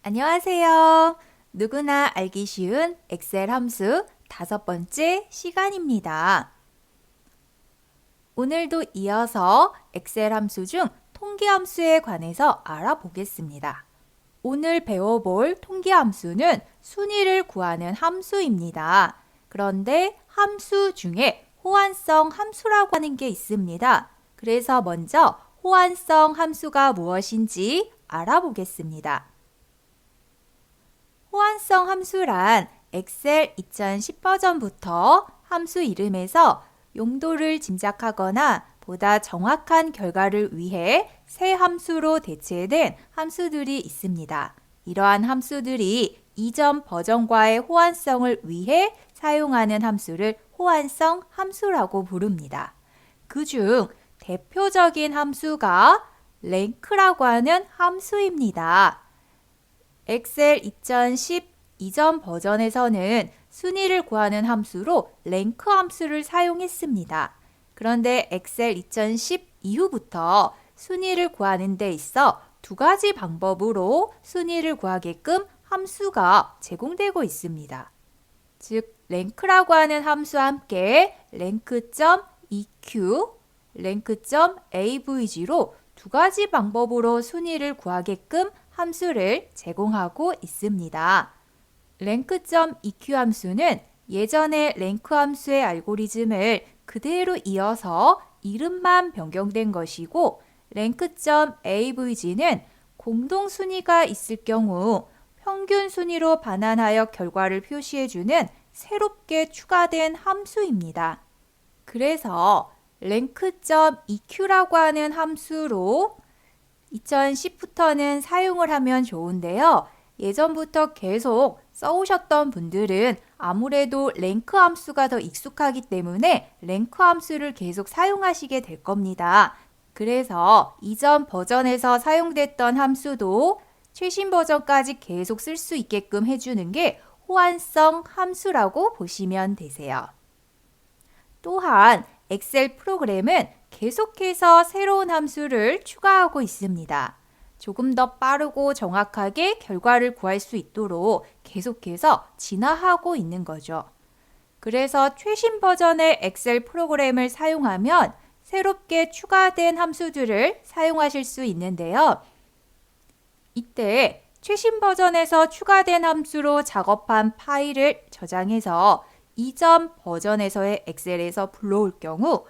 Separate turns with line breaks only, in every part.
안녕하세요. 누구나 알기 쉬운 엑셀 함수 5번째 시간입니다. 오늘도 이어서 엑셀 함수 중 통계 함수에 관해서 알아보겠습니다. 오늘 배워볼 통계 함수는 순위를 구하는 함수입니다. 그런데 함수 중에 호환성 함수라고 하는 게 있습니다. 그래서 먼저 호환성 함수가 무엇인지 알아보겠습니다. 호환성 함수란 엑셀 2010 버전부터 함수 이름에서 용도를 짐작하거나 보다 정확한 결과를 위해 새 함수로 대체된 함수들이 있습니다. 이러한 함수들이 이전 버전과의 호환성을 위해 사용하는 함수를 호환성 함수라고 부릅니다. 그중 대표적인 함수가 랭크라고 하는 함수입니다. 엑셀 2010 이전 버전에서는 순위를 구하는 함수로 랭크 함수를 사용했습니다. 그런데 엑셀 2010 이후부터 순위를 구하는 데 있어 두 가지 방법으로 순위를 구하게끔 함수가 제공되고 있습니다. 즉, 랭크라고 하는 함수와 함께 랭크.eq, 랭크.avg로 두 가지 방법으로 순위를 구하게끔 함수를 제공하고 있습니다. 랭크.eq 함수는 예전의 랭크 함수의 알고리즘을 그대로 이어서 이름만 변경된 것이고, 랭크.avg는 공동 순위가 있을 경우 평균 순위로 반환하여 결과를 표시해주는 새롭게 추가된 함수입니다. 그래서 랭크.eq라고 하는 함수로 2010부터는 사용을 하면 좋은데요. 예전부터 계속 써오셨던 분들은 아무래도 랭크 함수가 더 익숙하기 때문에 랭크 함수를 계속 사용하시게 될 겁니다. 그래서 이전 버전에서 사용됐던 함수도 최신 버전까지 계속 쓸 수 있게끔 해주는 게 호환성 함수라고 보시면 되세요. 또한 엑셀 프로그램은 계속해서 새로운 함수를 추가하고 있습니다. 조금 더 빠르고 정확하게 결과를 구할 수 있도록 계속해서 진화하고 있는 거죠. 그래서 최신 버전의 엑셀 프로그램을 사용하면 새롭게 추가된 함수들을 사용하실 수 있는데요. 이때 최신 버전에서 추가된 함수로 작업한 파일을 저장해서 이전 버전에서의 엑셀에서 불러올 경우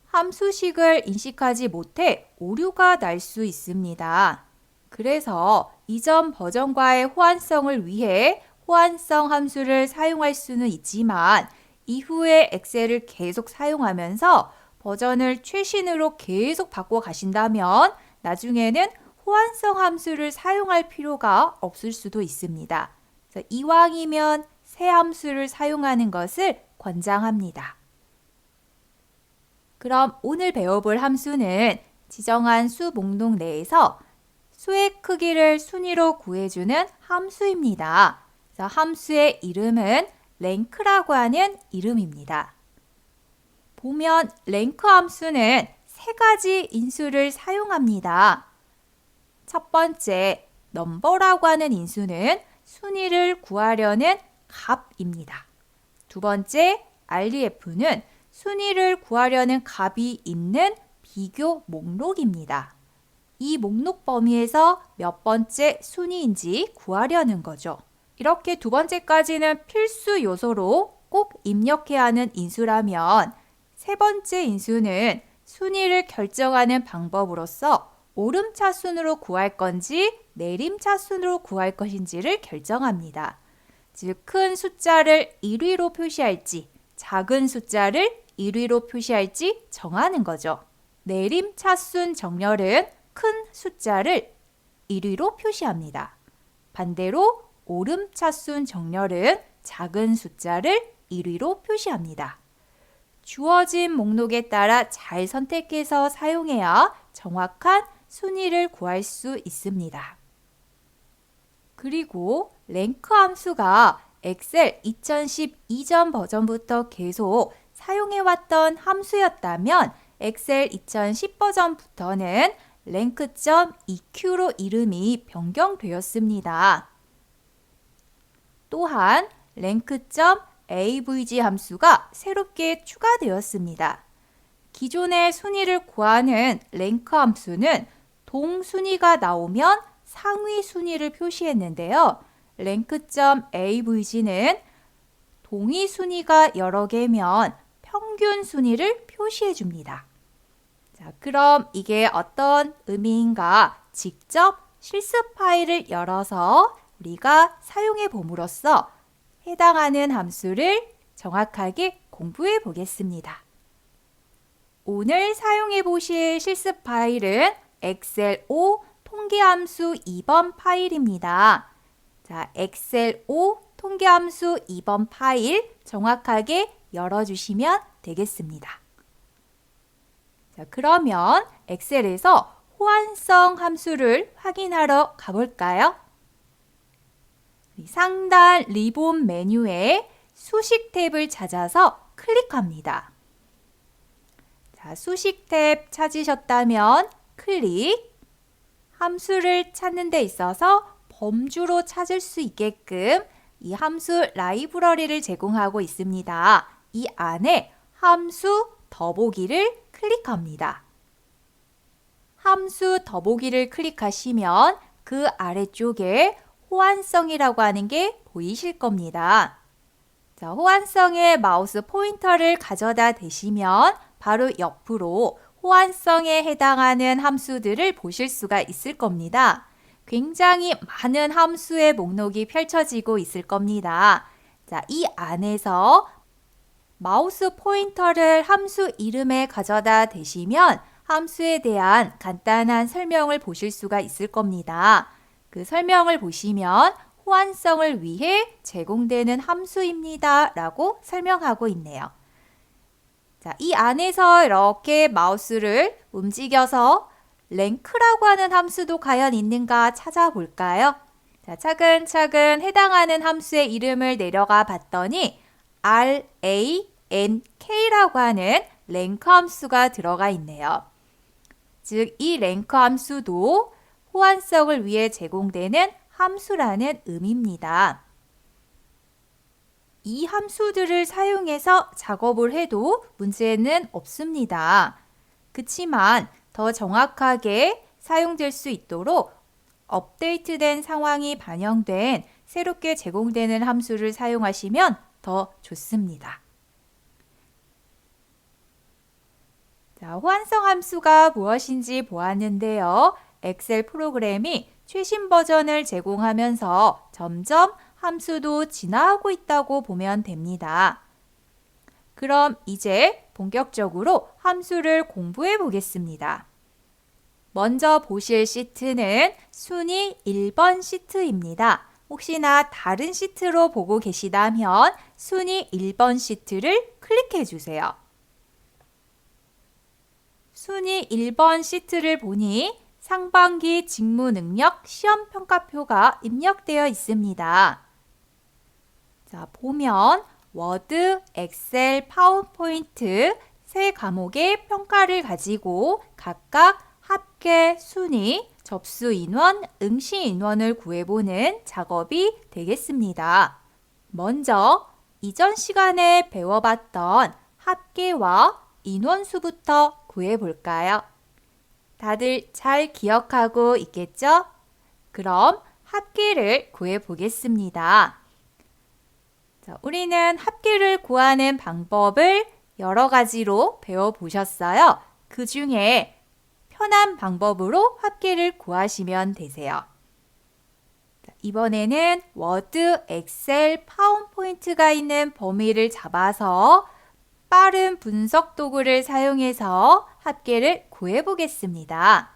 함수식을 인식하지 못해 오류가 날 수 있습니다. 그래서 이전 버전과의 호환성을 위해 호환성 함수를 사용할 수는 있지만 이후에 엑셀을 계속 사용하면서 버전을 최신으로 계속 바꿔 가신다면 나중에는 호환성 함수를 사용할 필요가 없을 수도 있습니다. 그래서 이왕이면 새 함수를 사용하는 것을 권장합니다. 그럼 오늘 배워볼 함수는 지정한 수 목록 내에서 수의 크기를 순위로 구해주는 함수입니다. 그래서 함수의 이름은 랭크라고 하는 이름입니다. 보면 랭크 함수는 세 가지 인수를 사용합니다. 첫 번째, 넘버라고 하는 인수는 순위를 구하려는 값입니다. 두 번째, ref는 순위를 구하려는 값이 있는 비교 목록입니다. 이 목록 범위에서 몇 번째 순위인지 구하려는 거죠. 이렇게 두 번째까지는 필수 요소로 꼭 입력해야 하는 인수라면 세 번째 인수는 순위를 결정하는 방법으로서 오름차순으로 구할 건지 내림차순으로 구할 것인지를 결정합니다. 즉, 큰 숫자를 1위로 표시할지 작은 숫자를 1위로 표시할지 정하는 거죠. 내림차순 정렬은 큰 숫자를 1위로 표시합니다. 반대로 오름차순 정렬은 작은 숫자를 1위로 표시합니다. 주어진 목록에 따라 잘 선택해서 사용해야 정확한 순위를 구할 수 있습니다. 그리고 랭크 함수가 엑셀 2010 이전 버전부터 계속 사용해왔던 함수였다면 엑셀 2010 버전부터는 랭크.eq로 이름이 변경되었습니다. 또한 랭크.avg 함수가 새롭게 추가되었습니다. 기존의 순위를 구하는 랭크 함수는 동순위가 나오면 상위 순위를 표시했는데요. 랭크.avg는 동위 순위가 여러 개면 평균 순위를 표시해 줍니다. 자, 그럼 이게 어떤 의미인가 직접 실습 파일을 열어서 우리가 사용해 봄으로써 해당하는 함수를 정확하게 공부해 보겠습니다. 오늘 사용해 보실 실습 파일은 엑셀 5 통계함수 2번 파일입니다. 자, 엑셀 5 통계함수 2번 파일 정확하게 열어주시면 되겠습니다. 자, 그러면 엑셀에서 호환성 함수를 확인하러 가볼까요? 상단 리본 메뉴에 수식 탭을 찾아서 클릭합니다. 자, 수식 탭 찾으셨다면 클릭, 함수를 찾는 데 있어서 범주로 찾을 수 있게끔 이 함수 라이브러리를 제공하고 있습니다. 이 안에 함수 더보기를 클릭합니다. 함수 더보기를 클릭하시면 그 아래쪽에 호환성이라고 하는 게 보이실 겁니다. 자, 호환성에 마우스 포인터를 가져다 대시면 바로 옆으로 호환성에 해당하는 함수들을 보실 수가 있을 겁니다. 굉장히 많은 함수의 목록이 펼쳐지고 있을 겁니다. 자, 이 안에서 마우스 포인터를 함수 이름에 가져다 대시면 함수에 대한 간단한 설명을 보실 수가 있을 겁니다. 그 설명을 보시면 호환성을 위해 제공되는 함수입니다 라고 설명하고 있네요. 자, 이 안에서 이렇게 마우스를 움직여서 랭크라고 하는 함수도 과연 있는가 찾아볼까요? 자, 차근차근 해당하는 함수의 이름을 내려가 봤더니 rank라고 하는 랭크 함수가 들어가 있네요. 즉, 이 랭크 함수도 호환성을 위해 제공되는 함수라는 의미입니다. 이 함수들을 사용해서 작업을 해도 문제는 없습니다. 그치만 더 정확하게 사용될 수 있도록 업데이트된 상황이 반영된 새롭게 제공되는 함수를 사용하시면 더 좋습니다. 자, 호환성 함수가 무엇인지 보았는데요. 엑셀 프로그램이 최신 버전을 제공하면서 점점 함수도 진화하고 있다고 보면 됩니다. 그럼 이제 본격적으로 함수를 공부해 보겠습니다. 먼저 보실 시트는 순위 1번 시트입니다. 혹시나 다른 시트로 보고 계시다면 순위 1번 시트를 클릭해 주세요. 순위 1번 시트를 보니 상반기 직무 능력 시험 평가표가 입력되어 있습니다. 자, 보면 워드, 엑셀, 파워포인트 세 과목의 평가를 가지고 각각 합계, 순위, 접수 인원, 응시 인원을 구해보는 작업이 되겠습니다. 먼저 이전 시간에 배워봤던 합계와 인원수부터 구해볼까요? 다들 잘 기억하고 있겠죠? 그럼 합계를 구해보겠습니다. 자, 우리는 합계를 구하는 방법을 여러 가지로 배워보셨어요. 그 중에 편한 방법으로 합계를 구하시면 되세요. 자, 이번에는 워드, 엑셀, 파워포인트가 있는 범위를 잡아서 빠른 분석 도구를 사용해서 합계를 구해보겠습니다.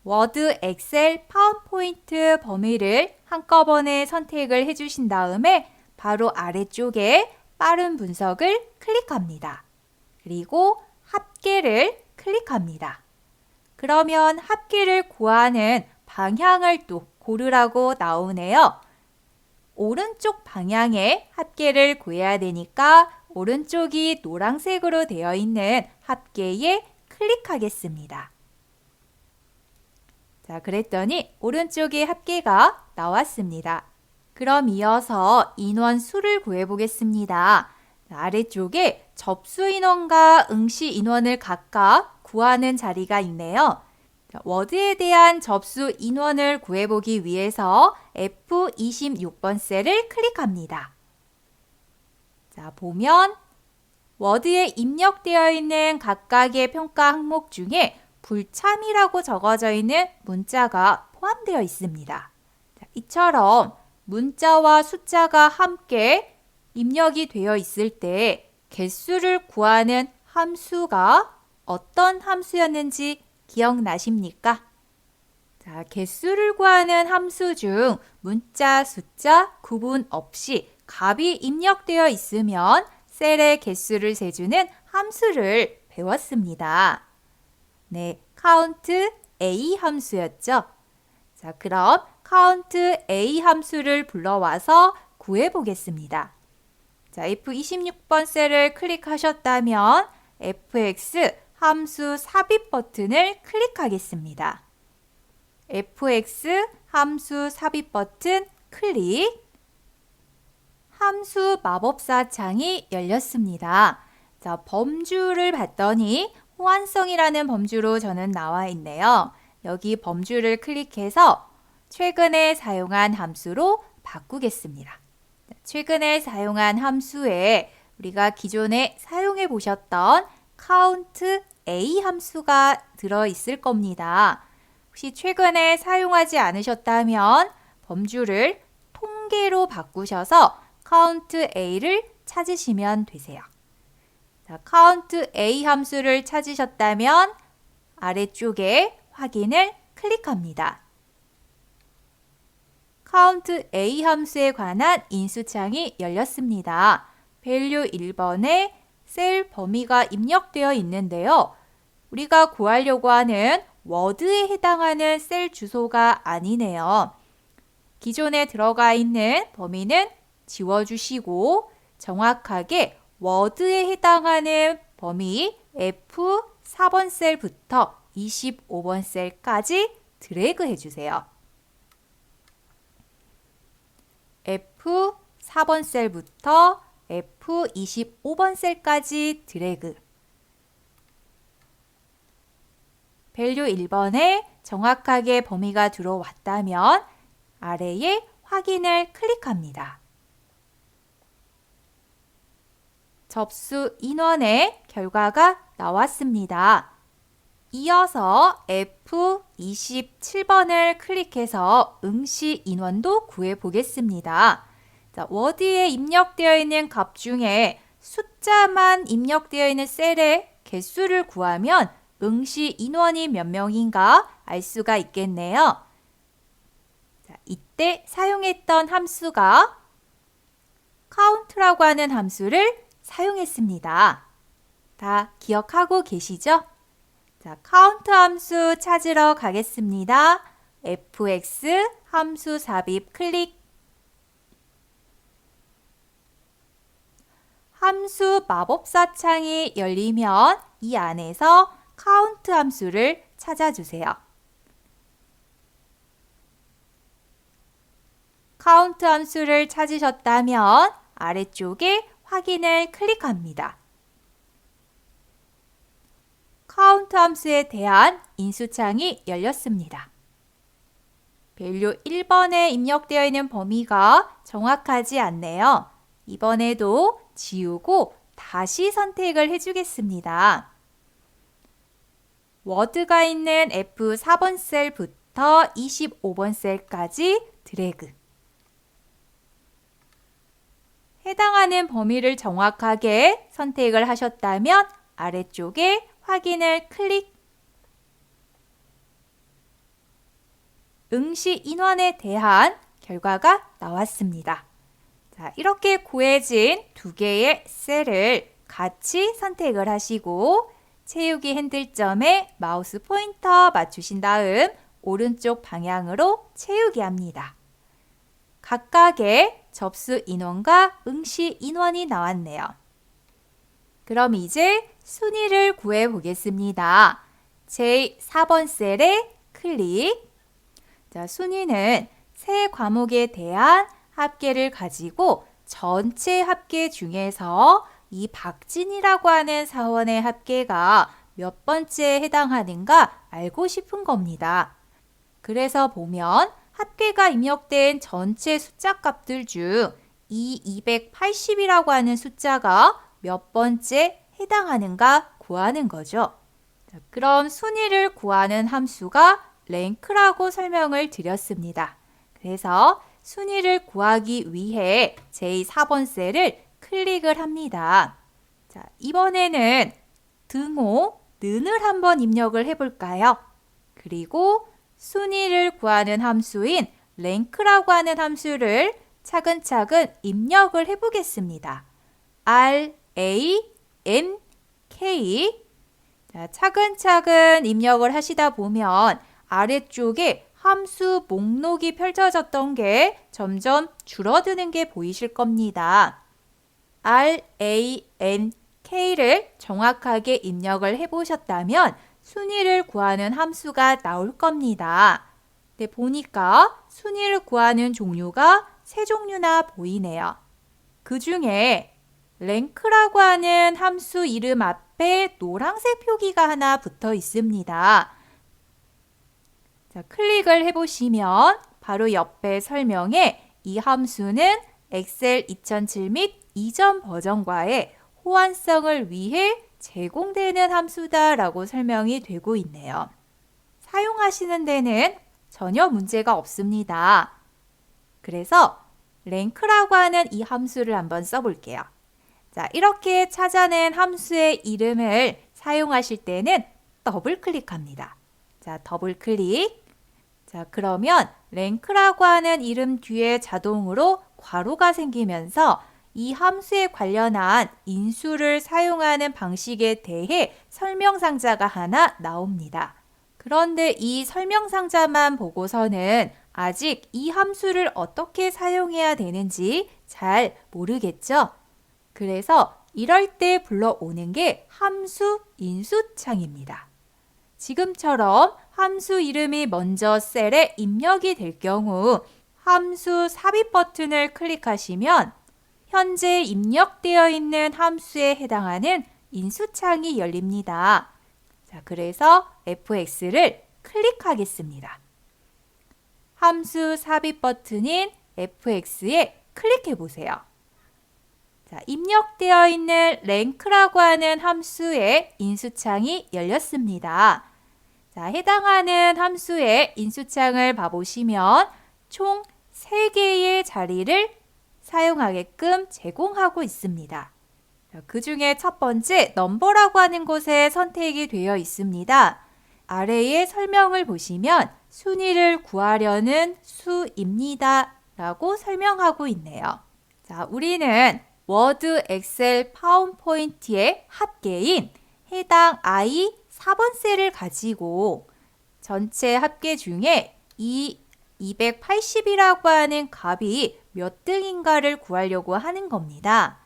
워드, 엑셀, 파워포인트 범위를 한꺼번에 선택을 해주신 다음에 바로 아래쪽에 빠른 분석을 클릭합니다. 그리고 합계를 클릭합니다. 그러면 합계를 구하는 방향을 또 고르라고 나오네요. 오른쪽 방향에 합계를 구해야 되니까 오른쪽이 노란색으로 되어 있는 합계에 클릭하겠습니다. 자, 그랬더니 오른쪽에 합계가 나왔습니다. 그럼 이어서 인원 수를 구해보겠습니다. 아래쪽에 접수 인원과 응시 인원을 각각 구하는 자리가 있네요. 워드에 대한 접수 인원을 구해보기 위해서 F26번 셀을 클릭합니다. 자, 보면 워드에 입력되어 있는 각각의 평가 항목 중에 불참이라고 적어져 있는 문자가 포함되어 있습니다. 자, 이처럼 문자와 숫자가 함께 입력이 되어 있을 때 개수를 구하는 함수가 어떤 함수였는지 기억나십니까? 자, 개수를 구하는 함수 중 문자, 숫자 구분 없이 값이 입력되어 있으면 셀의 개수를 세주는 함수를 배웠습니다. 네, count A 함수였죠. 자, 그럼 count A 함수를 불러와서 구해보겠습니다. 자, F26번 셀을 클릭하셨다면 fx 함수 삽입 버튼을 클릭하겠습니다. fx 함수 삽입 버튼 클릭. 함수 마법사 창이 열렸습니다. 자, 범주를 봤더니 호환성이라는 범주로 저는 나와 있네요. 여기 범주를 클릭해서 최근에 사용한 함수로 바꾸겠습니다. 최근에 사용한 함수에 우리가 기존에 사용해 보셨던 count A 함수가 들어있을 겁니다. 혹시 최근에 사용하지 않으셨다면 범주를 통계로 바꾸셔서 count A를 찾으시면 되세요. 자, count A 함수를 찾으셨다면 아래쪽에 확인을 클릭합니다. count A 함수에 관한 인수창이 열렸습니다. value 1번에 셀 범위가 입력되어 있는데요. 우리가 구하려고 하는 워드에 해당하는 셀 주소가 아니네요. 기존에 들어가 있는 범위는 지워주시고 정확하게 워드에 해당하는 범위 F4번 셀부터 25번 셀까지 드래그 해주세요. F4번 셀부터 F25번 셀까지 드래그. value 1번에 정확하게 범위가 들어왔다면 아래에 확인을 클릭합니다. 접수 인원의 결과가 나왔습니다. 이어서 F27번을 클릭해서 응시 인원도 구해 보겠습니다. 자, 워드에 입력되어 있는 값 중에 숫자만 입력되어 있는 셀의 개수를 구하면 응시 인원이 몇 명인가 알 수가 있겠네요. 자, 이때 사용했던 함수가 count라고 하는 함수를 사용했습니다. 다 기억하고 계시죠? 자, count 함수 찾으러 가겠습니다. fx 함수 삽입 클릭. 함수 마법사 창이 열리면 이 안에서 count 함수를 찾아주세요. count 함수를 찾으셨다면 아래쪽에 확인을 클릭합니다. count 함수에 대한 인수창이 열렸습니다. value 1번에 입력되어 있는 범위가 정확하지 않네요. 이번에도 지우고 다시 선택을 해주겠습니다. 워드가 있는 F4번 셀부터 25번 셀까지 드래그. 해당하는 범위를 정확하게 선택을 하셨다면 아래쪽에 확인을 클릭. 응시 인원에 대한 결과가 나왔습니다. 자, 이렇게 구해진 두 개의 셀을 같이 선택을 하시고 채우기 핸들점에 마우스 포인터 맞추신 다음 오른쪽 방향으로 채우기 합니다. 각각의 접수 인원과 응시 인원이 나왔네요. 그럼 이제 순위를 구해 보겠습니다. 제4번 셀에 클릭. 자, 순위는 세 과목에 대한 합계를 가지고 전체 합계 중에서 이 박진이라고 하는 사원의 합계가 몇 번째에 해당하는가 알고 싶은 겁니다. 그래서 보면 합계가 입력된 전체 숫자 값들 중 이 280이라고 하는 숫자가 몇 번째 해당하는가 구하는 거죠. 자, 그럼 순위를 구하는 함수가 랭크라고 설명을 드렸습니다. 그래서 순위를 구하기 위해 제4번 셀을 클릭을 합니다. 자, 이번에는 등호, 는을 한번 입력을 해볼까요? 그리고 순위를 구하는 함수인 랭크라고 하는 함수를 차근차근 입력을 해보겠습니다. R, A, N, K. 자, 차근차근 입력을 하시다 보면 아래쪽에 함수 목록이 펼쳐졌던 게 점점 줄어드는 게 보이실 겁니다. R, A, N, K를 정확하게 입력을 해보셨다면 순위를 구하는 함수가 나올 겁니다. 네, 보니까 순위를 구하는 종류가 세 종류나 보이네요. 그 중에 랭크라고 하는 함수 이름 앞에 노란색 표기가 하나 붙어 있습니다. 자, 클릭을 해보시면 바로 옆에 설명에 이 함수는 엑셀 2007 및 이전 버전과의 호환성을 위해 제공되는 함수다라고 설명이 되고 있네요. 사용하시는 데는 전혀 문제가 없습니다. 그래서 랭크라고 하는 이 함수를 한번 써볼게요. 자, 이렇게 찾아낸 함수의 이름을 사용하실 때는 더블 클릭합니다. 자, 더블 클릭. 자, 그러면 랭크라고 하는 이름 뒤에 자동으로 괄호가 생기면서 이 함수에 관련한 인수를 사용하는 방식에 대해 설명상자가 하나 나옵니다. 그런데 이 설명상자만 보고서는 아직 이 함수를 어떻게 사용해야 되는지 잘 모르겠죠? 그래서 이럴 때 불러오는 게 함수 인수창입니다. 지금처럼 함수 이름이 먼저 셀에 입력이 될 경우 함수 삽입 버튼을 클릭하시면 현재 입력되어 있는 함수에 해당하는 인수창이 열립니다. 자, 그래서 fx를 클릭하겠습니다. 함수 삽입 버튼인 fx에 클릭해 보세요. 자, 입력되어 있는 랭크라고 하는 함수의 인수창이 열렸습니다. 자, 해당하는 함수의 인수창을 봐보시면 총 3개의 자리를 사용하게끔 제공하고 있습니다. 그 중에 첫 번째 넘버라고 하는 곳에 선택이 되어 있습니다. 아래의 설명을 보시면 순위를 구하려는 수입니다 라고 설명하고 있네요. 자, 우리는 워드, 엑셀, 파워포인트의 합계인 해당 I 4번 셀을 가지고 전체 합계 중에 이 280이라고 하는 값이 몇 등인가를 구하려고 하는 겁니다.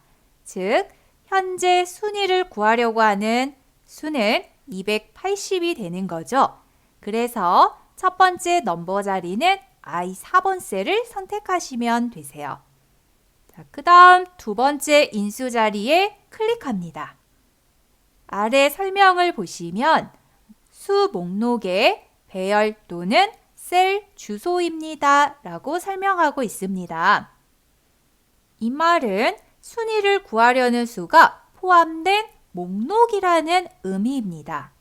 즉, 현재 순위를 구하려고 하는 수는 280이 되는 거죠. 그래서 첫 번째 넘버 자리는 I 4번 셀을 선택하시면 되세요. 자, 그 다음 두 번째 인수 자리에 클릭합니다. 아래 설명을 보시면 수 목록의 배열 또는 셀 주소입니다 라고 설명하고 있습니다. 이 말은 순위를 구하려는 수가 포함된 목록이라는 의미입니다.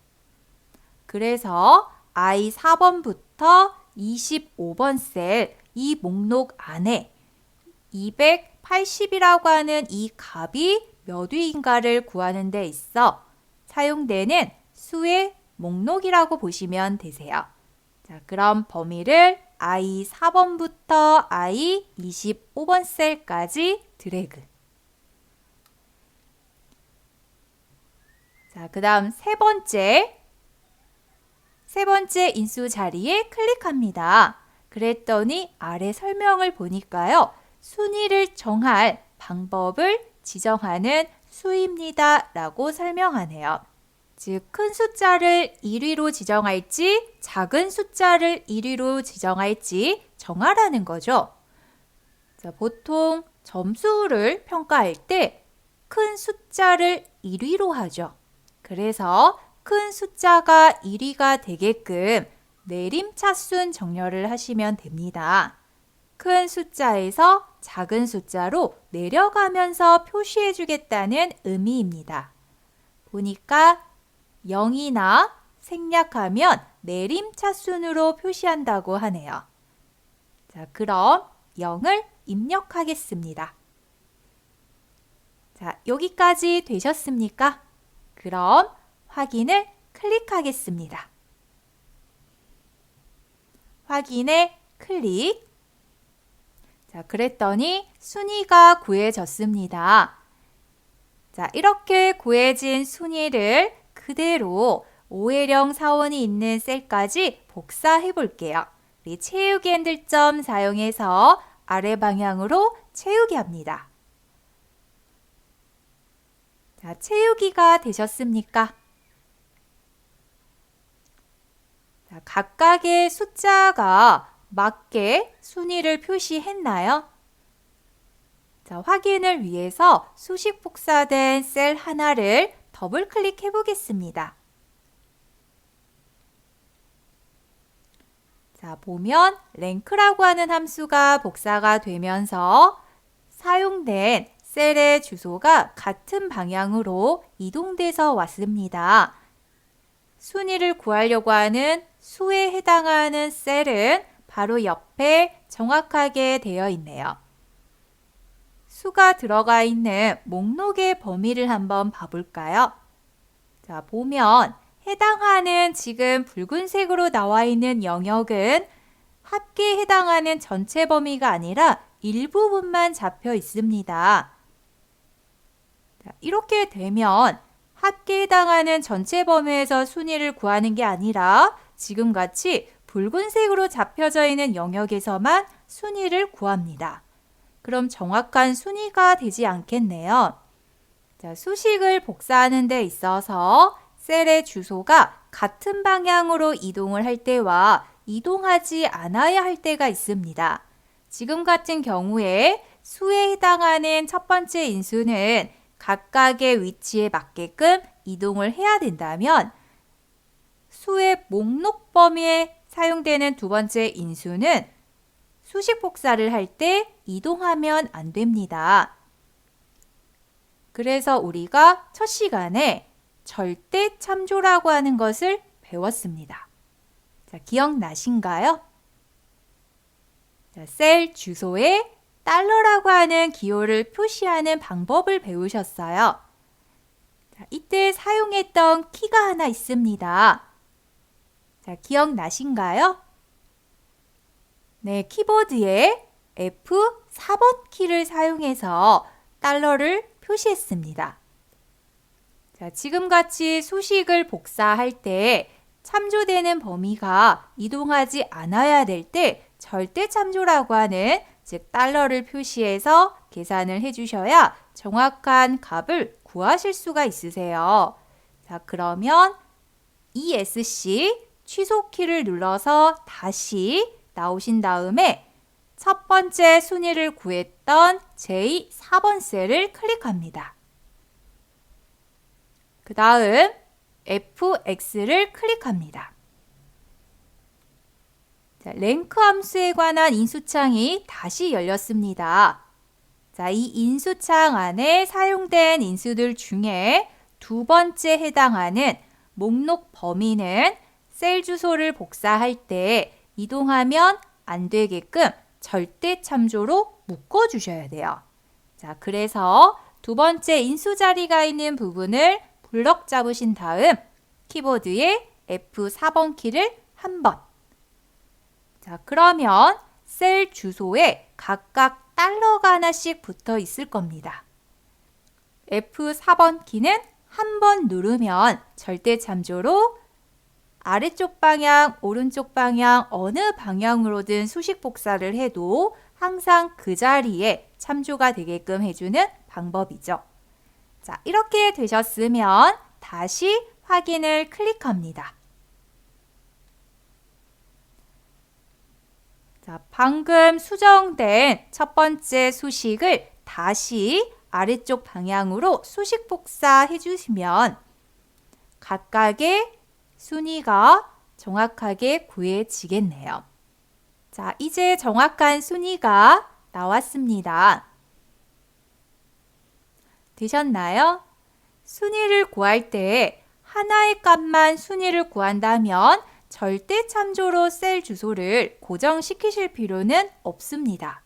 그래서 I 4번부터 25번 셀 이 목록 안에 280이라고 하는 이 값이 몇 위인가를 구하는 데 있어 사용되는 수의 목록이라고 보시면 되세요. 자, 그럼 범위를 I 4번부터 I 25번 셀까지 드래그. 자, 그 다음 세 번째 인수 자리에 클릭합니다. 그랬더니 아래 설명을 보니까요. 순위를 정할 방법을 지정하는 수입니다 라고 설명하네요. 즉, 큰 숫자를 1위로 지정할지 작은 숫자를 1위로 지정할지 정하라는 거죠. 자, 보통 점수를 평가할 때 큰 숫자를 1위로 하죠. 그래서 큰 숫자가 1위가 되게끔 내림차순 정렬을 하시면 됩니다. 큰 숫자에서 작은 숫자로 내려가면서 표시해 주겠다는 의미입니다. 보니까 0이나 생략하면 내림차순으로 표시한다고 하네요. 자, 그럼 0을 입력하겠습니다. 자, 여기까지 되셨습니까? 그럼 확인을 클릭하겠습니다. 확인에 클릭. 자, 그랬더니 순위가 구해졌습니다. 자, 이렇게 구해진 순위를 그대로 오해령 사원이 있는 셀까지 복사해 볼게요. 우리 채우기 핸들점 사용해서 아래 방향으로 채우기 합니다. 자, 채우기가 되셨습니까? 자, 각각의 숫자가 맞게 순위를 표시했나요? 자, 확인을 위해서 수식 복사된 셀 하나를 더블 클릭해 보겠습니다. 자, 보면 랭크라고 하는 함수가 복사가 되면서 사용된 셀의 주소가 같은 방향으로 이동돼서 왔습니다. 순위를 구하려고 하는 수에 해당하는 셀은 바로 옆에 정확하게 되어 있네요. 수가 들어가 있는 목록의 범위를 한번 봐볼까요? 자, 보면 해당하는 지금 붉은색으로 나와 있는 영역은 합계에 해당하는 전체 범위가 아니라 일부분만 잡혀 있습니다. 자, 이렇게 되면 합계에 해당하는 전체 범위에서 순위를 구하는 게 아니라 지금 같이 붉은색으로 잡혀져 있는 영역에서만 순위를 구합니다. 그럼 정확한 순위가 되지 않겠네요. 자, 수식을 복사하는 데 있어서 셀의 주소가 같은 방향으로 이동을 할 때와 이동하지 않아야 할 때가 있습니다. 지금 같은 경우에 수에 해당하는 첫 번째 인수는 각각의 위치에 맞게끔 이동을 해야 된다면 수의 목록 범위에 사용되는 두 번째 인수는 수식 복사를 할 때 이동하면 안 됩니다. 그래서 우리가 첫 시간에 절대 참조라고 하는 것을 배웠습니다. 자, 기억나신가요? 자, 셀 주소에 달러라고 하는 기호를 표시하는 방법을 배우셨어요. 자, 이때 사용했던 키가 하나 있습니다. 자, 기억나신가요? 네, 키보드에 F4번 키를 사용해서 달러를 표시했습니다. 자, 지금 같이 수식을 복사할 때 참조되는 범위가 이동하지 않아야 될 때 절대 참조라고 하는 즉 달러를 표시해서 계산을 해주셔야 정확한 값을 구하실 수가 있으세요. 자, 그러면 ESC 취소 키를 눌러서 다시 나오신 다음에 첫 번째 순위를 구했던 J4번 셀을 클릭합니다. 그 다음 FX를 클릭합니다. 자, 랭크 함수에 관한 인수창이 다시 열렸습니다. 자, 이 인수창 안에 사용된 인수들 중에 두 번째 해당하는 목록 범위는 셀 주소를 복사할 때 이동하면 안 되게끔 절대 참조로 묶어주셔야 돼요. 자, 그래서 두 번째 인수 자리가 있는 부분을 블럭 잡으신 다음 키보드에 F4번 키를 한 번. 자, 그러면 셀 주소에 각각 달러가 하나씩 붙어 있을 겁니다. F4번 키는 한 번 누르면 절대 참조로 아래쪽 방향, 오른쪽 방향 어느 방향으로든 수식 복사를 해도 항상 그 자리에 참조가 되게끔 해주는 방법이죠. 자, 이렇게 되셨으면 다시 확인을 클릭합니다. 자, 방금 수정된 첫 번째 수식을 다시 아래쪽 방향으로 수식 복사해 주시면 각각의 순위가 정확하게 구해지겠네요. 자, 이제 정확한 순위가 나왔습니다. 되셨나요? 순위를 구할 때 하나의 값만 순위를 구한다면 절대 참조로 셀 주소를 고정시키실 필요는 없습니다.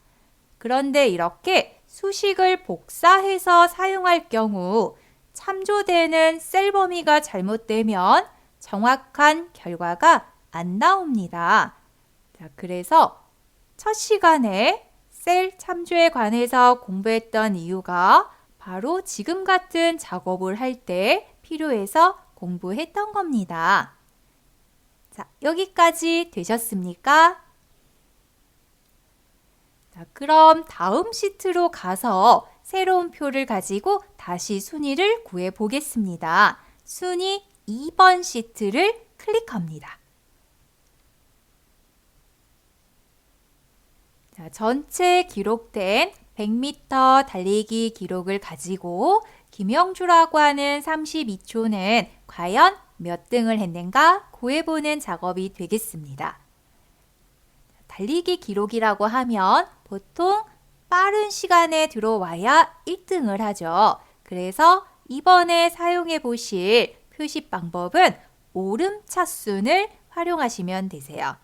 그런데 이렇게 수식을 복사해서 사용할 경우 참조되는 셀 범위가 잘못되면 정확한 결과가 안 나옵니다. 자, 그래서 첫 시간에 셀 참조에 관해서 공부했던 이유가 바로 지금 같은 작업을 할 때 필요해서 공부했던 겁니다. 자, 여기까지 되셨습니까? 자, 그럼 다음 시트로 가서 새로운 표를 가지고 다시 순위를 구해 보겠습니다. 순위 2번 시트를 클릭합니다. 자, 전체 기록된 100m 달리기 기록을 가지고 김영주라고 하는 32초는 과연 몇 등을 했는가 구해보는 작업이 되겠습니다. 달리기 기록이라고 하면 보통 빠른 시간에 들어와야 1등을 하죠. 그래서 이번에 사용해 보실 표시 방법은 오름차순을 활용하시면 되세요.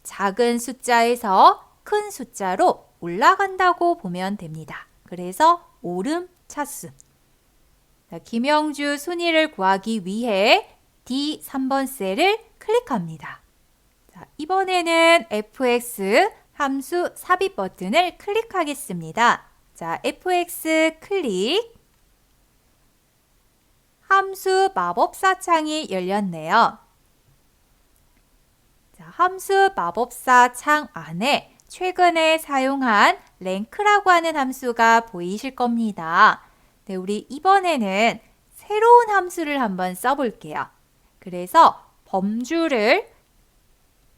작은 숫자에서 큰 숫자로 올라간다고 보면 됩니다. 그래서 오름차순. 김영주 순위를 구하기 위해 D3번 셀을 클릭합니다. 자, 이번에는 fx 함수 삽입 버튼을 클릭하겠습니다. 자, fx 클릭. 함수 마법사 창이 열렸네요. 자, 함수 마법사 창 안에 최근에 사용한 랭크라고 하는 함수가 보이실 겁니다. 네, 우리 이번에는 새로운 함수를 한번 써볼게요. 그래서 범주를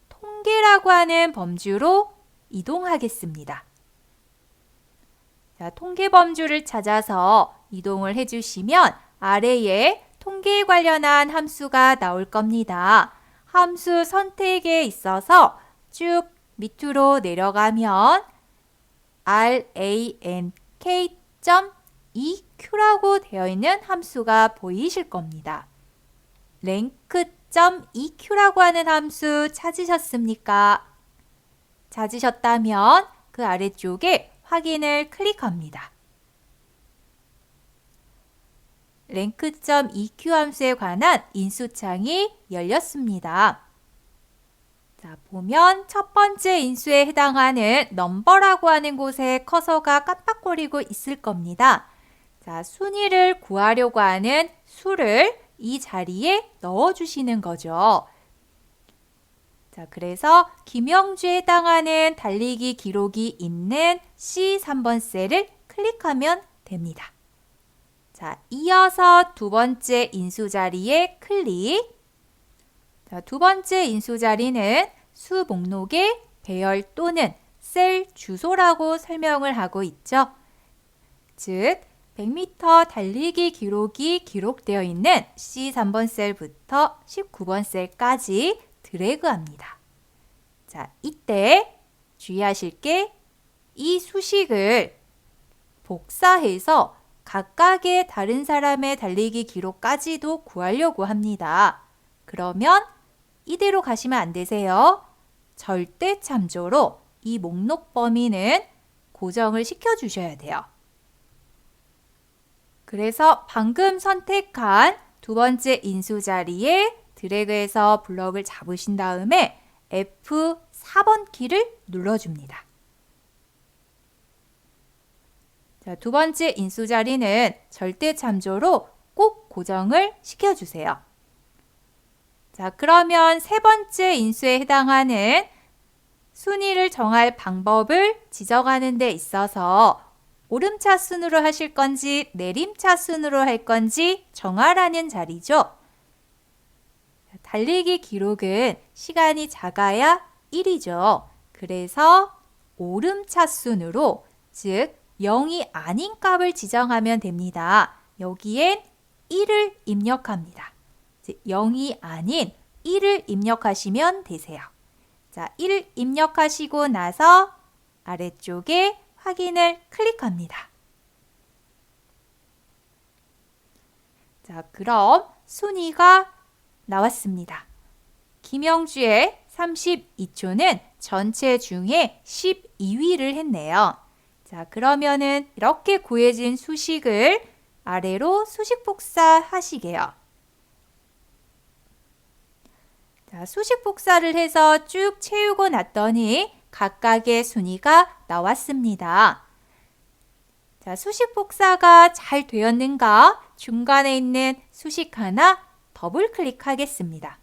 통계라고 하는 범주로 이동하겠습니다. 자, 통계 범주를 찾아서 이동을 해주시면 아래에 통계에 관련한 함수가 나올 겁니다. 함수 선택에 있어서 쭉 밑으로 내려가면 rank.eq라고 되어 있는 함수가 보이실 겁니다. rank.eq라고 하는 함수 찾으셨습니까? 찾으셨다면 그 아래쪽에 확인을 클릭합니다. rank.eq 함수에 관한 인수창이 열렸습니다. 자, 보면 첫 번째 인수에 해당하는 넘버라고 하는 곳에 커서가 깜빡거리고 있을 겁니다. 자, 순위를 구하려고 하는 수를 이 자리에 넣어주시는 거죠. 자, 그래서 김영주에 해당하는 달리기 기록이 있는 C3번 셀을 클릭하면 됩니다. 자, 이어서 두 번째 인수 자리에 클릭. 자, 두 번째 인수 자리는 수 목록의 배열 또는 셀 주소라고 설명을 하고 있죠. 즉, 100m 달리기 기록이 기록되어 있는 C3번 셀부터 19번 셀까지 드래그합니다. 자, 이때 주의하실 게 이 수식을 복사해서 각각의 다른 사람의 달리기 기록까지도 구하려고 합니다. 그러면 이대로 가시면 안 되세요. 절대 참조로 이 목록 범위는 고정을 시켜주셔야 돼요. 그래서 방금 선택한 두 번째 인수 자리에 드래그해서 블럭을 잡으신 다음에 F4번 키를 눌러줍니다. 자, 두 번째 인수 자리는 절대 참조로 꼭 고정을 시켜주세요. 자, 그러면 세 번째 인수에 해당하는 순위를 정할 방법을 지정하는 데 있어서 오름차순으로 하실 건지 내림차순으로 할 건지 정하라는 자리죠. 달리기 기록은 시간이 작아야 1이죠. 그래서 오름차순으로, 즉 0이 아닌 값을 지정하면 됩니다. 여기엔 1을 입력합니다. 즉 0이 아닌 1을 입력하시면 되세요. 자, 1 입력하시고 나서 아래쪽에 확인을 클릭합니다. 자, 그럼 순위가 나왔습니다. 김영주의 32초는 전체 중에 12위를 했네요. 자, 그러면은 이렇게 구해진 수식을 아래로 수식 복사하시게요. 자, 수식 복사를 해서 쭉 채우고 났더니 각각의 순위가 나왔습니다. 자, 수식 복사가 잘 되었는가? 중간에 있는 수식 하나 더블 클릭하겠습니다.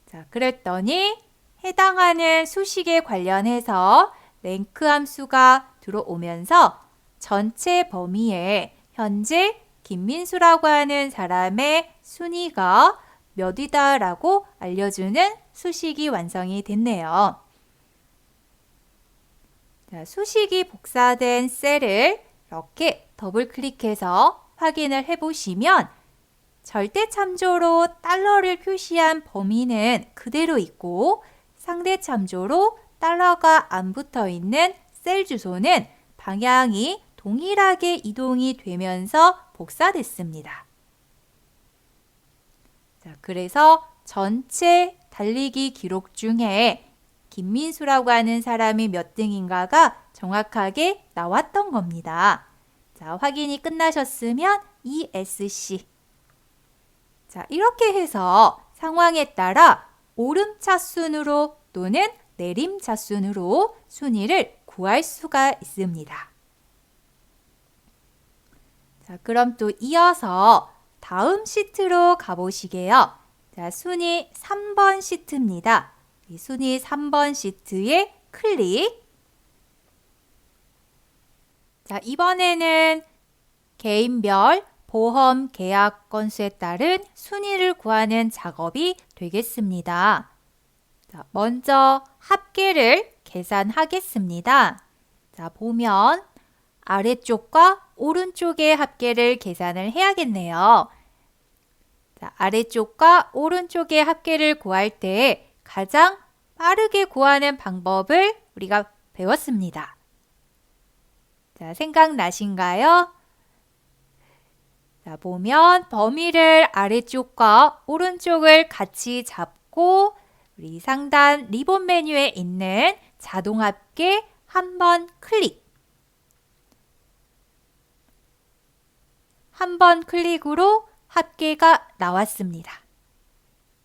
자, 그랬더니 해당하는 수식에 관련해서 랭크 함수가 들어오면서 전체 범위에 현재 김민수라고 하는 사람의 순위가 몇이다라고 알려주는 수식이 완성이 됐네요. 자, 수식이 복사된 셀을 이렇게 더블 클릭해서 확인을 해보시면 절대 참조로 달러를 표시한 범위는 그대로 있고 상대 참조로 달러가 안 붙어 있는 셀 주소는 방향이 동일하게 이동이 되면서 복사됐습니다. 자, 그래서 전체 달리기 기록 중에 김민수라고 하는 사람이 몇 등인가가 정확하게 나왔던 겁니다. 자, 확인이 끝나셨으면 ESC. 자, 이렇게 해서 상황에 따라 오름차순으로 또는 내림차순으로 순위를 구할 수가 있습니다. 자, 그럼 또 이어서 다음 시트로 가보시게요. 자, 순위 3번 시트입니다. 이 순위 3번 시트에 클릭. 자, 이번에는 개인별 보험 계약 건수에 따른 순위를 구하는 작업이 되겠습니다. 자, 먼저 합계를 계산하겠습니다. 자, 보면 아래쪽과 오른쪽의 합계를 계산을 해야겠네요. 자, 아래쪽과 오른쪽의 합계를 구할 때 가장 빠르게 구하는 방법을 우리가 배웠습니다. 자, 생각나신가요? 자, 보면 범위를 아래쪽과 오른쪽을 같이 잡고 우리 상단 리본 메뉴에 있는 자동 합계 한번 클릭. 한 번 클릭으로 합계가 나왔습니다.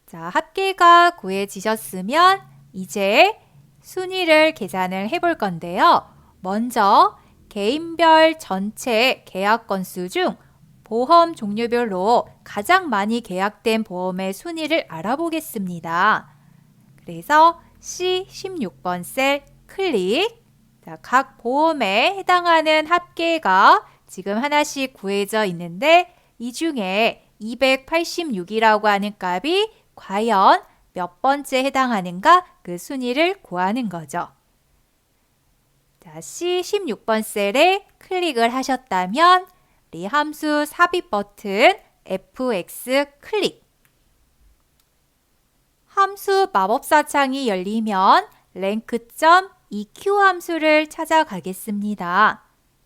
자, 합계가 구해지셨으면 이제 순위를 계산을 해볼 건데요. 먼저 개인별 전체 계약 건수 중 보험 종류별로 가장 많이 계약된 보험의 순위를 알아보겠습니다. 그래서 C16번 셀 클릭. 자, 각 보험에 해당하는 합계가 지금 하나씩 구해져 있는데 이 중에 286이라고 하는 값이 과연 몇 번째 해당하는가 그 순위를 구하는 거죠. 자, C16번 셀에 클릭을 하셨다면 우리 함수 삽입 버튼 FX 클릭. 함수 마법사 창이 열리면 랭크.EQ 함수를 찾아가겠습니다.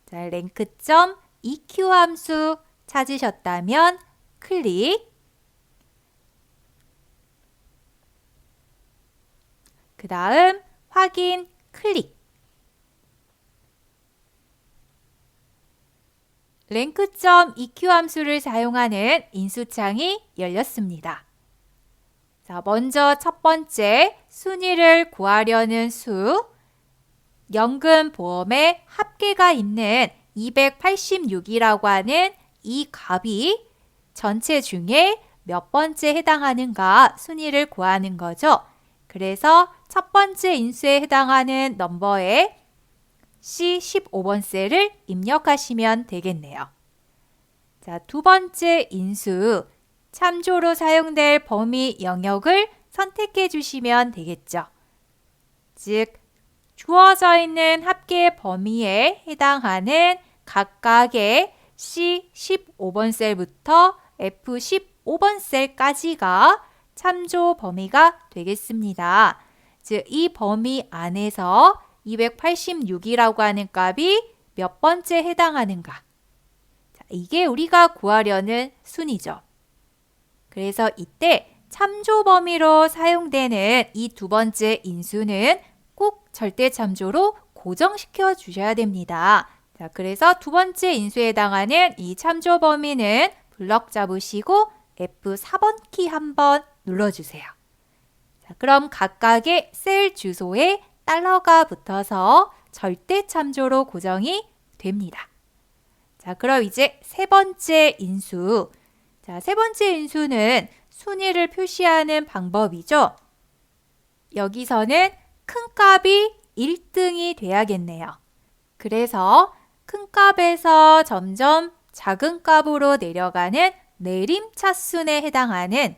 자, 랭크.EQ 함수 찾으셨다면 클릭. 그 다음 확인 클릭. 랭크.EQ 함수를 사용하는 인수창이 열렸습니다. 자, 먼저 첫 번째 순위를 구하려는 수, 연금보험에 합계가 있는 286이라고 하는 이 값이 전체 중에 몇 번째 해당하는가 순위를 구하는 거죠. 그래서 첫 번째 인수에 해당하는 넘버에 C15번 셀을 입력하시면 되겠네요. 자, 두 번째 인수, 참조로 사용될 범위 영역을 선택해 주시면 되겠죠. 즉, 주어져 있는 합계 범위에 해당하는 각각의 C15번 셀부터 F15번 셀까지가 참조 범위가 되겠습니다. 즉, 이 범위 안에서 286이라고 하는 값이 몇 번째 해당하는가? 자, 이게 우리가 구하려는 순이죠. 그래서 이때 참조 범위로 사용되는 이 두 번째 인수는 꼭 절대 참조로 고정시켜 주셔야 됩니다. 자, 그래서 두 번째 인수에 해당하는 이 참조 범위는 블럭 잡으시고 F4번 키 한번 눌러주세요. 자, 그럼 각각의 셀 주소에 달러가 붙어서 절대 참조로 고정이 됩니다. 자, 그럼 이제 세 번째 인수. 자, 세 번째 인수는 순위를 표시하는 방법이죠. 여기서는 큰 값이 1등이 돼야겠네요. 그래서 큰 값에서 점점 작은 값으로 내려가는 내림차순에 해당하는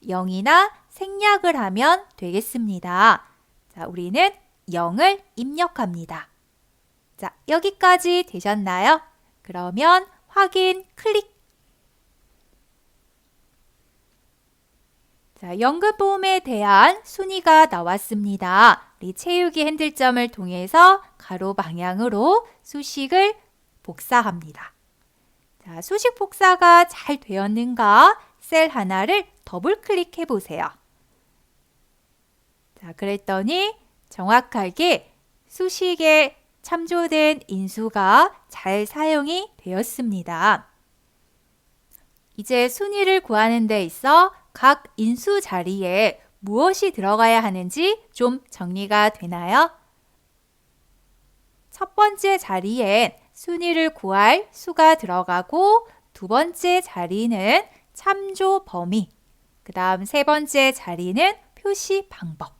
0이나 생략을 하면 되겠습니다. 자, 우리는 0을 입력합니다. 자, 여기까지 되셨나요? 그러면 확인 클릭. 자, 연금보험에 대한 순위가 나왔습니다. 우리 채우기 핸들점을 통해서 가로 방향으로 수식을 복사합니다. 자, 수식 복사가 잘 되었는가? 셀 하나를 더블 클릭해 보세요. 자, 그랬더니 정확하게 수식에 참조된 인수가 잘 사용이 되었습니다. 이제 순위를 구하는 데 있어 각 인수 자리에 무엇이 들어가야 하는지 좀 정리가 되나요? 첫 번째 자리엔 순위를 구할 수가 들어가고 두 번째 자리는 참조 범위, 그 다음 세 번째 자리는 표시 방법.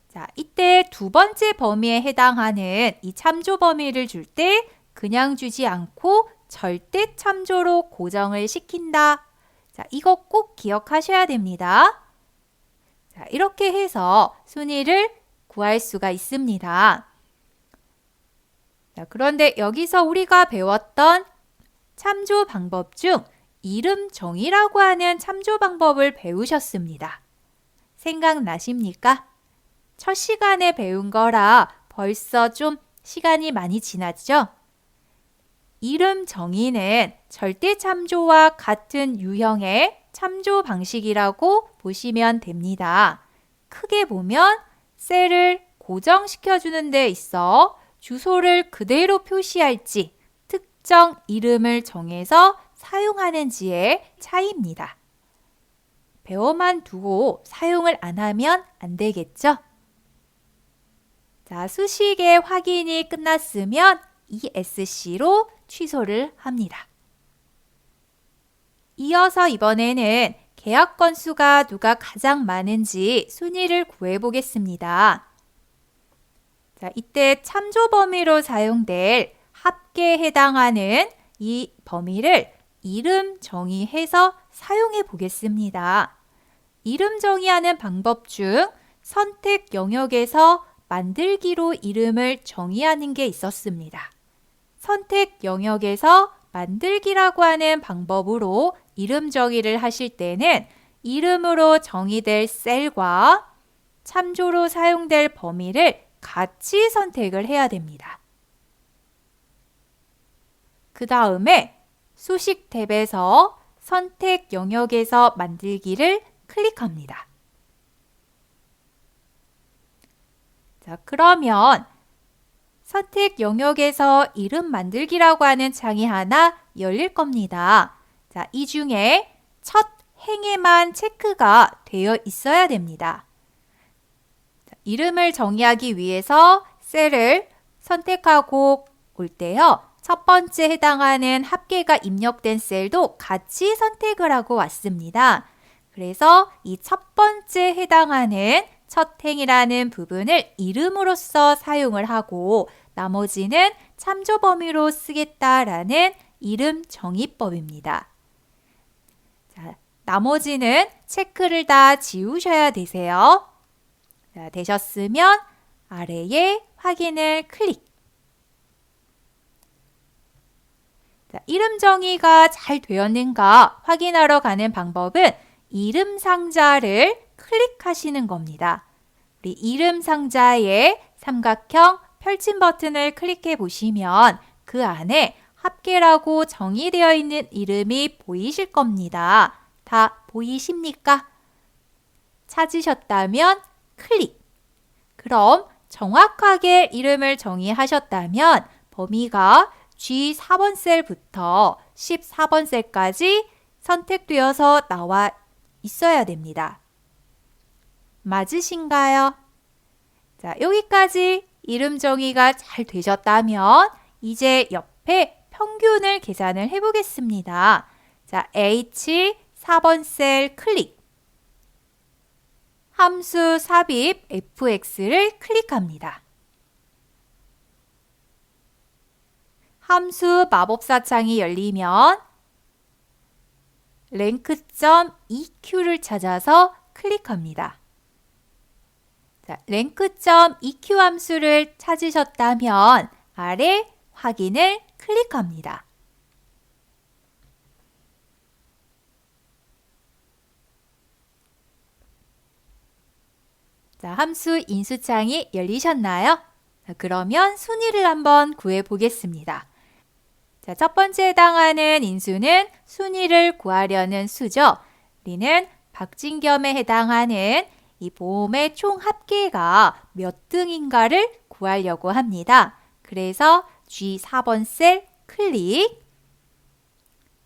자, 이때 두 번째 범위에 해당하는 이 참조 범위를 줄 때 그냥 주지 않고 절대 참조로 고정을 시킨다. 자, 이거 꼭 기억하셔야 됩니다. 자, 이렇게 해서 순위를 구할 수가 있습니다. 자, 그런데 여기서 우리가 배웠던 참조 방법 중 이름 정의라고 하는 참조 방법을 배우셨습니다. 생각나십니까? 첫 시간에 배운 거라 벌써 좀 시간이 많이 지났죠? 이름 정의는 절대 참조와 같은 유형의 참조 방식이라고 보시면 됩니다. 크게 보면 셀을 고정시켜 주는 데 있어 주소를 그대로 표시할지 특정 이름을 정해서 사용하는지의 차이입니다. 배워만 두고 사용을 안 하면 안 되겠죠? 자, 수식의 확인이 끝났으면 ESC로 취소를 합니다. 이어서 이번에는 계약 건수가 누가 가장 많은지 순위를 구해 보겠습니다. 자, 이때 참조 범위로 사용될 합계에 해당하는 이 범위를 이름 정의해서 사용해 보겠습니다. 이름 정의하는 방법 중 선택 영역에서 만들기로 이름을 정의하는 게 있었습니다. 선택 영역에서 만들기라고 하는 방법으로 이름 정의를 하실 때는 이름으로 정의될 셀과 참조로 사용될 범위를 같이 선택을 해야 됩니다. 그 다음에 수식 탭에서 선택 영역에서 만들기를 클릭합니다. 자, 그러면 선택 영역에서 이름 만들기라고 하는 창이 하나 열릴 겁니다. 자, 이 중에 첫 행에만 체크가 되어 있어야 됩니다. 자, 이름을 정의하기 위해서 셀을 선택하고 올 때요. 첫 번째 해당하는 합계가 입력된 셀도 같이 선택을 하고 왔습니다. 그래서 이 첫 번째 해당하는 첫 행이라는 부분을 이름으로써 사용을 하고 나머지는 참조 범위로 쓰겠다라는 이름 정의법입니다. 자, 나머지는 체크를 다 지우셔야 되세요. 자, 되셨으면 아래에 확인을 클릭. 자, 이름 정의가 잘 되었는가 확인하러 가는 방법은 이름 상자를 클릭하시는 겁니다. 우리 이름 상자에 삼각형 펼침 버튼을 클릭해 보시면 그 안에 합계라고 정의되어 있는 이름이 보이실 겁니다. 다 보이십니까? 찾으셨다면 클릭. 그럼 정확하게 이름을 정의하셨다면 범위가 G4번 셀부터 14번 셀까지 선택되어서 나와 있어야 됩니다. 맞으신가요? 자, 여기까지 이름 정의가 잘 되셨다면 이제 옆에 평균을 계산을 해보겠습니다. 자, H 4번 셀 클릭. 함수 삽입 fx를 클릭합니다. 함수 마법사 창이 열리면 rank.eq를 찾아서 클릭합니다. 자, rank.eq 함수를 찾으셨다면 아래 확인을 클릭합니다. 자, 함수 인수창이 열리셨나요? 자, 그러면 순위를 한번 구해 보겠습니다. 자, 첫 번째 해당하는 인수는 순위를 구하려는 수죠. 우리는 박진겸에 해당하는 이 보험의 총 합계가 몇 등인가를 구하려고 합니다. 그래서 G4번 셀 클릭.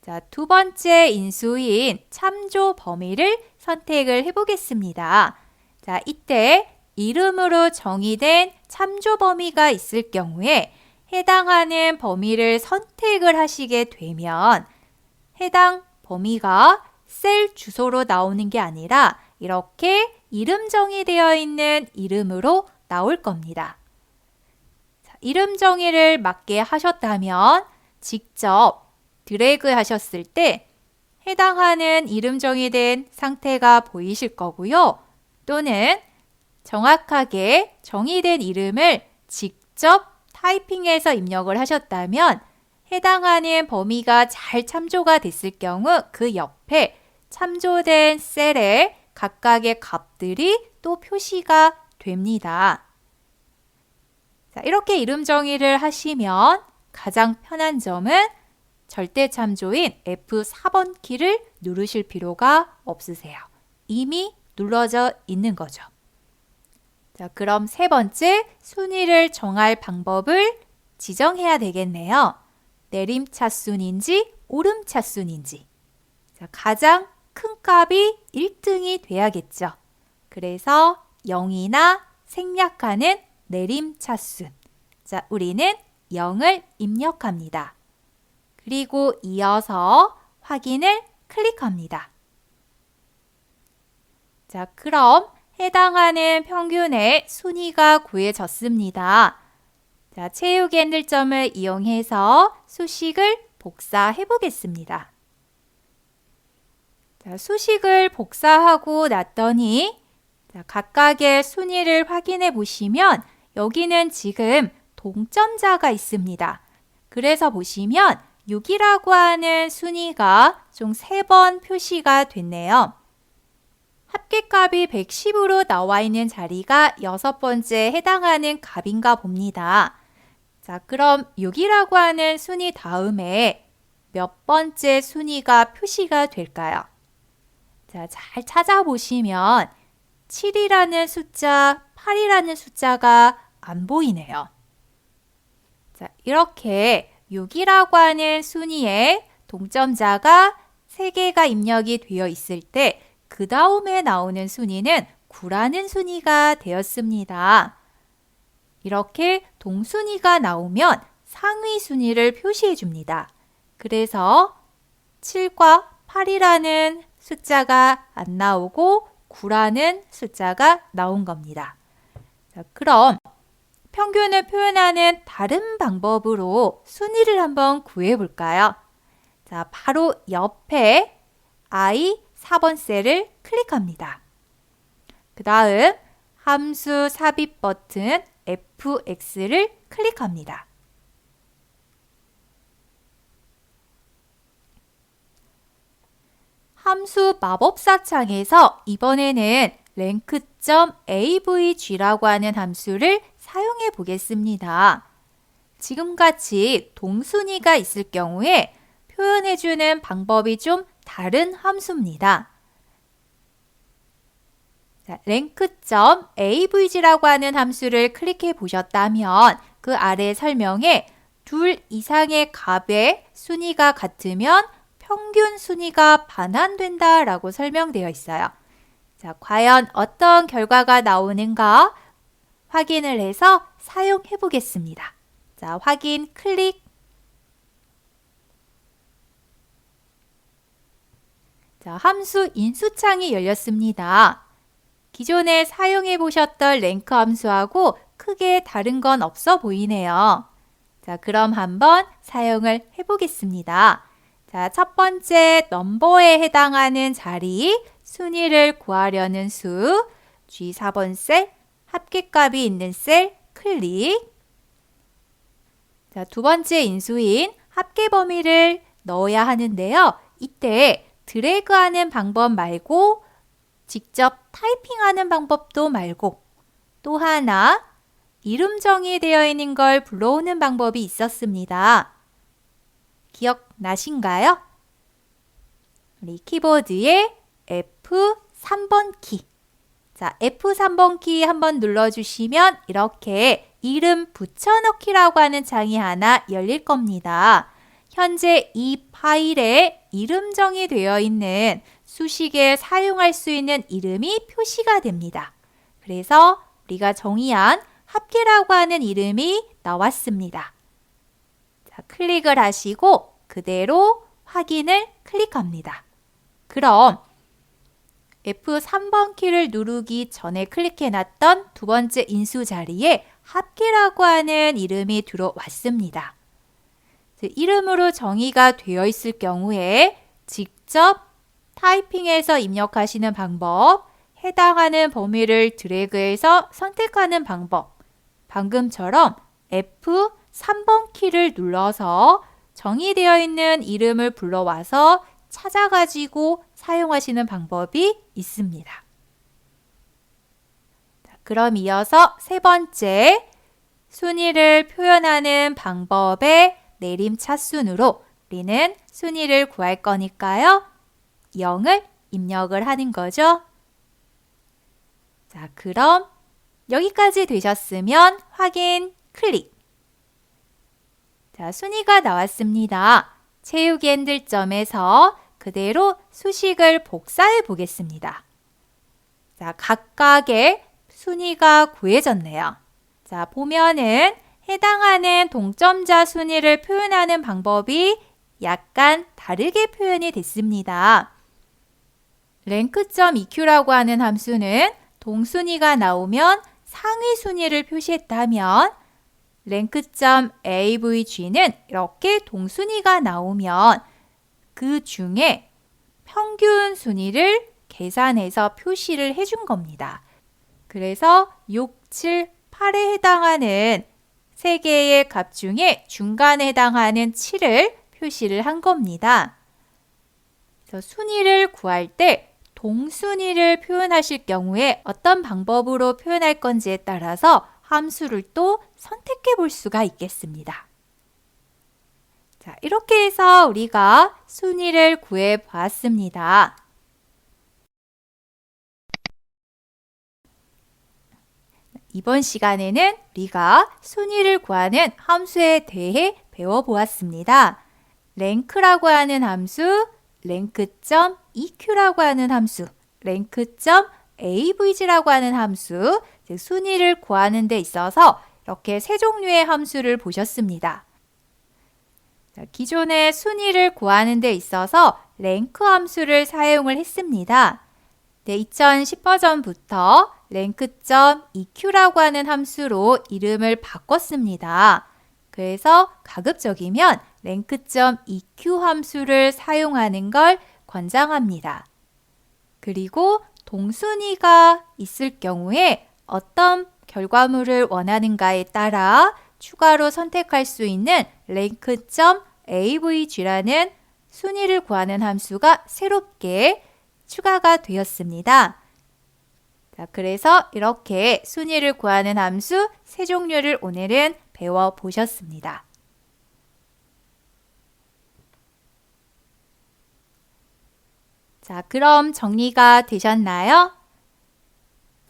자, 두 번째 인수인 참조 범위를 선택을 해보겠습니다. 자, 이때 이름으로 정의된 참조 범위가 있을 경우에 해당하는 범위를 선택을 하시게 되면 해당 범위가 셀 주소로 나오는 게 아니라 이렇게 이름 정의되어 있는 이름으로 나올 겁니다. 자, 이름 정의를 맞게 하셨다면 직접 드래그 하셨을 때 해당하는 이름 정의된 상태가 보이실 거고요. 또는 정확하게 정의된 이름을 직접 타이핑해서 입력을 하셨다면 해당하는 범위가 잘 참조가 됐을 경우 그 옆에 참조된 셀에 각각의 값들이 또 표시가 됩니다. 자, 이렇게 이름 정의를 하시면 가장 편한 점은 절대 참조인 F4번 키를 누르실 필요가 없으세요. 이미 눌러져 있는 거죠. 자, 그럼 세 번째 순위를 정할 방법을 지정해야 되겠네요. 내림차순인지 오름차순인지. 자, 가장 큰 값이 1등이 돼야겠죠. 그래서 0이나 생략하는 내림차순. 자, 우리는 0을 입력합니다. 그리고 이어서 확인을 클릭합니다. 자, 그럼 해당하는 평균의 순위가 구해졌습니다. 자, 채우기 핸들점을 이용해서 수식을 복사해 보겠습니다. 자, 수식을 복사하고 났더니 자, 각각의 순위를 확인해 보시면 여기는 지금 동점자가 있습니다. 그래서 보시면 6이라고 하는 순위가 총 3번 표시가 됐네요. 합계값이 110으로 나와 있는 자리가 6번째에 해당하는 값인가 봅니다. 자, 그럼 6이라고 하는 순위 다음에 몇 번째 순위가 표시가 될까요? 자, 잘 찾아보시면 7이라는 숫자, 8이라는 숫자가 안 보이네요. 자, 이렇게 6이라고 하는 순위에 동점자가 3개가 입력이 되어 있을 때 그 다음에 나오는 순위는 9라는 순위가 되었습니다. 이렇게 동순위가 나오면 상위 순위를 표시해 줍니다. 그래서 7과 8이라는 숫자가 안 나오고 9라는 숫자가 나온 겁니다. 자, 그럼 평균을 표현하는 다른 방법으로 순위를 한번 구해 볼까요? 자, 바로 옆에 I 4번 셀을 클릭합니다. 그 다음 함수 삽입 버튼 Fx를 클릭합니다. 함수 마법사 창에서 이번에는 rank.avg라고 하는 함수를 사용해 보겠습니다. 지금같이 동순위가 있을 경우에 표현해주는 방법이 좀 다른 함수입니다. rank.avg라고 하는 함수를 클릭해 보셨다면 그 아래 설명에 둘 이상의 값의 순위가 같으면 평균 순위가 반환된다 라고 설명되어 있어요. 자, 과연 어떤 결과가 나오는가 확인을 해서 사용해 보겠습니다. 자, 확인 클릭. 자, 함수 인수창이 열렸습니다. 기존에 사용해 보셨던 랭크 함수하고 크게 다른 건 없어 보이네요. 자, 그럼 한번 사용을 해 보겠습니다. 자, 첫 번째 넘버에 해당하는 자리, 순위를 구하려는 수, G4번 셀, 합계값이 있는 셀 클릭. 자, 두 번째 인수인 합계 범위를 넣어야 하는데요. 이때 드래그하는 방법 말고 직접 타이핑하는 방법도 말고 또 하나 이름 정의되어 있는 걸 불러오는 방법이 있었습니다. 기억나신가요? 우리 키보드에 F3번 키. 자, F3번 키 한번 눌러주시면 이렇게 이름 붙여넣기라고 하는 창이 하나 열릴 겁니다. 현재 이 파일에 이름 정의되어 있는 수식에 사용할 수 있는 이름이 표시가 됩니다. 그래서 우리가 정의한 합계라고 하는 이름이 나왔습니다. 자, 클릭을 하시고 그대로 확인을 클릭합니다. 그럼 F3번 키를 누르기 전에 클릭해놨던 두 번째 인수 자리에 합계라고 하는 이름이 들어왔습니다. 이름으로 정의가 되어 있을 경우에 직접 타이핑해서 입력하시는 방법, 해당하는 범위를 드래그해서 선택하는 방법, 방금처럼 F3번 키를 눌러서 정의되어 있는 이름을 불러와서 찾아가지고 사용하시는 방법이 있습니다. 자, 그럼 이어서 세 번째, 순위를 표현하는 방법의 내림차순으로 우리는 순위를 구할 거니까요. 0을 입력을 하는 거죠. 자, 그럼 여기까지 되셨으면 확인 클릭. 자, 순위가 나왔습니다. 채우기 핸들점에서 그대로 수식을 복사해 보겠습니다. 자, 각각의 순위가 구해졌네요. 자, 보면은 해당하는 동점자 순위를 표현하는 방법이 약간 다르게 표현이 됐습니다. rank.eq라고 하는 함수는 동순위가 나오면 상위 순위를 표시했다면 rank.avg는 이렇게 동순위가 나오면 그 중에 평균 순위를 계산해서 표시를 해준 겁니다. 그래서 6, 7, 8에 해당하는 3개의 값 중에 중간에 해당하는 7을 표시를 한 겁니다. 그래서 순위를 구할 때 동순위를 표현하실 경우에 어떤 방법으로 표현할 건지에 따라서 함수를 또 선택해 볼 수가 있겠습니다. 자, 이렇게 해서 우리가 순위를 구해 보았습니다. 이번 시간에는 우리가 순위를 구하는 함수에 대해 배워보았습니다. rank라고 하는 함수, rank.eq라고 하는 함수, rank.avg라고 하는 함수, 즉 순위를 구하는 데 있어서 이렇게 세 종류의 함수를 보셨습니다. 자, 기존의 순위를 구하는 데 있어서 rank 함수를 사용을 했습니다. 네, 2010 버전부터 rank.eq라고 하는 함수로 이름을 바꿨습니다. 그래서 가급적이면 rank.eq 함수를 사용하는 걸 권장합니다. 그리고 동순위가 있을 경우에 어떤 결과물을 원하는가에 따라 추가로 선택할 수 있는 rank.avg라는 순위를 구하는 함수가 새롭게 추가가 되었습니다. 자, 그래서 이렇게 순위를 구하는 함수 세 종류를 오늘은 배워보셨습니다. 자, 그럼 정리가 되셨나요?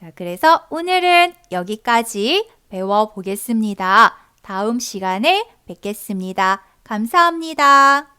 자, 그래서 오늘은 여기까지 배워보겠습니다. 다음 시간에 뵙겠습니다. 감사합니다.